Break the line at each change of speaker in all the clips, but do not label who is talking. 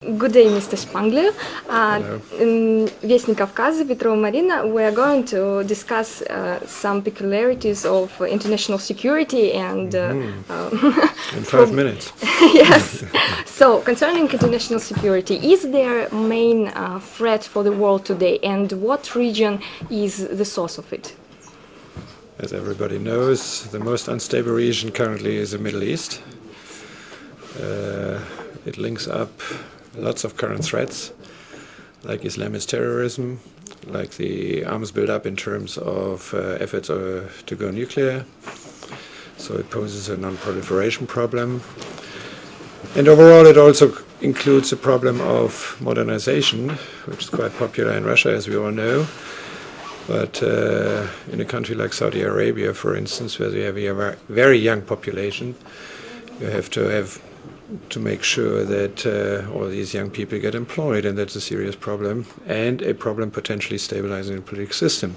Good day, Mr. Spangler. In Вестник Кавказа, Petrova Marina, we are going to discuss some peculiarities of international security and...
in 5 minutes.
Yes. So, concerning international security, is there a main threat for the world today, and what region is the source of it?
As everybody knows, the most unstable region currently is the Middle East. It links up lots of current threats, like Islamist terrorism, like the arms build-up in terms of efforts to go nuclear. So it poses a non-proliferation problem. And overall it also includes a problem of modernization, which is quite popular in Russia, as we all know. But in a country like Saudi Arabia, for instance, where you have a very young population, you have to make sure that all these young people get employed, and that's a serious problem, and a problem potentially stabilizing the political system,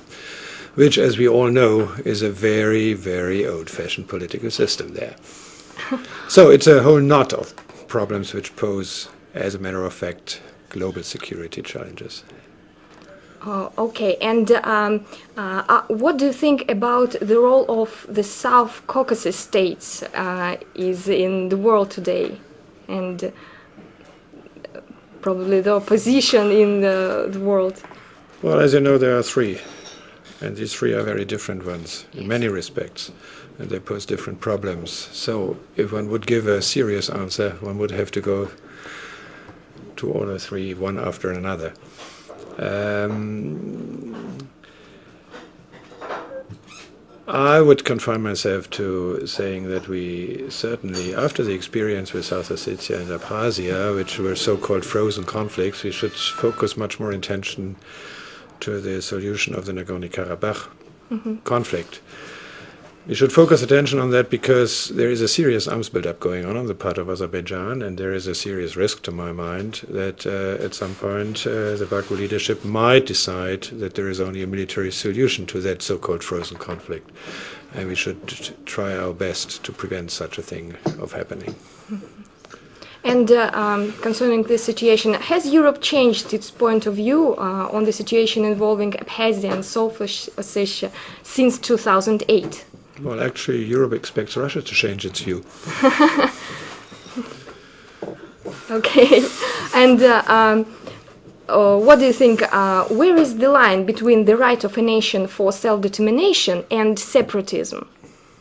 which, as we all know, is a very, very old-fashioned political system there. So it's a whole knot of problems which pose, as a matter of fact, global security challenges.
Okay, and what do you think about the role of the South Caucasus states is in the world today, and probably the opposition in the world?
Well, as you know, there are three, and these three are very different ones in many respects, and they pose different problems. So if one would give a serious answer, one would have to go to all the three, one after another. I would confine myself to saying that we certainly, after the experience with South Ossetia and Abkhazia, which were so-called frozen conflicts, we should focus much more attention to the solution of the Nagorno-Karabakh conflict. We should focus attention on that because there is a serious arms build-up going on the part of Azerbaijan, and there is a serious risk, to my mind, that at some point the Baku leadership might decide that there is only a military solution to that so-called frozen conflict. And we should try our best to prevent such a thing of happening.
And concerning this situation, has Europe changed its point of view on the situation involving Abkhazia and South Ossetia since 2008?
Well, actually, Europe expects Russia to change its view.
Okay. And what do you think, where is the line between the right of a nation for self-determination and separatism?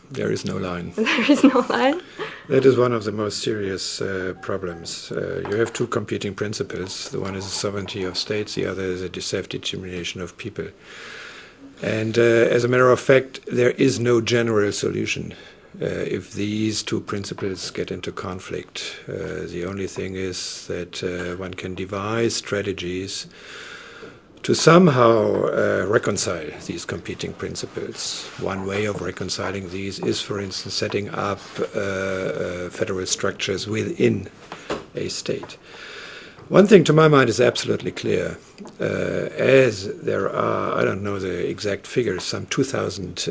There is no line.
There is no line?
That is one of the most serious problems. You have two competing principles. The one is the sovereignty of states, the other is the self-determination of people. And as a matter of fact, there is no general solution if these two principles get into conflict. The only thing is that one can devise strategies to somehow reconcile these competing principles. One way of reconciling these is, for instance, setting up federal structures within a state. One thing to my mind is absolutely clear. As there are, I don't know the exact figures, some 2,000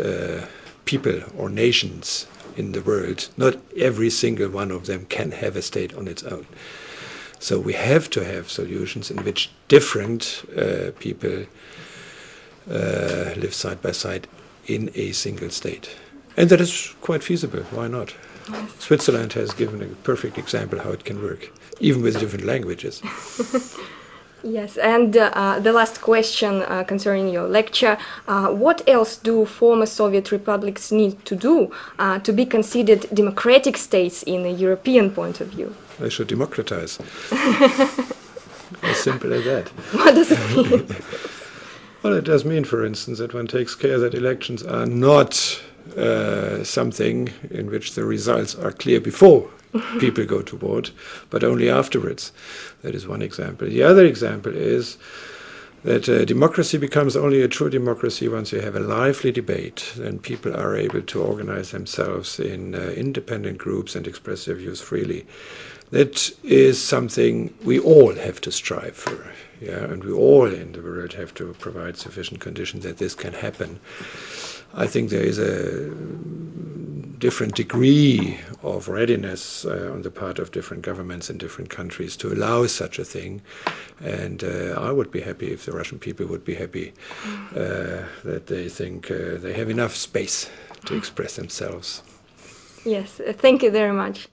people or nations in the world, not every single one of them can have a state on its own. So we have to have solutions in which different people live side by side in a single state. And that is quite feasible. Why not? Switzerland has given a perfect example how it can work, even with different languages.
Yes, and the last question concerning your lecture, what else do former Soviet republics need to do to be considered democratic states in a European point of view?
They should democratize. As simple as that.
What does it mean?
Well, it does mean, for instance, that one takes care that elections are not something in which the results are clear before people go to vote, but only afterwards. That is one example. The other example is that democracy becomes only a true democracy once you have a lively debate, and people are able to organize themselves in independent groups and express their views freely. That is something we all have to strive for, and we all in the world have to provide sufficient conditions that this can happen. I think there is a different degree of readiness on the part of different governments in different countries to allow such a thing. And I would be happy if the Russian people would be happy that they think they have enough space to express themselves.
Yes, thank you very much.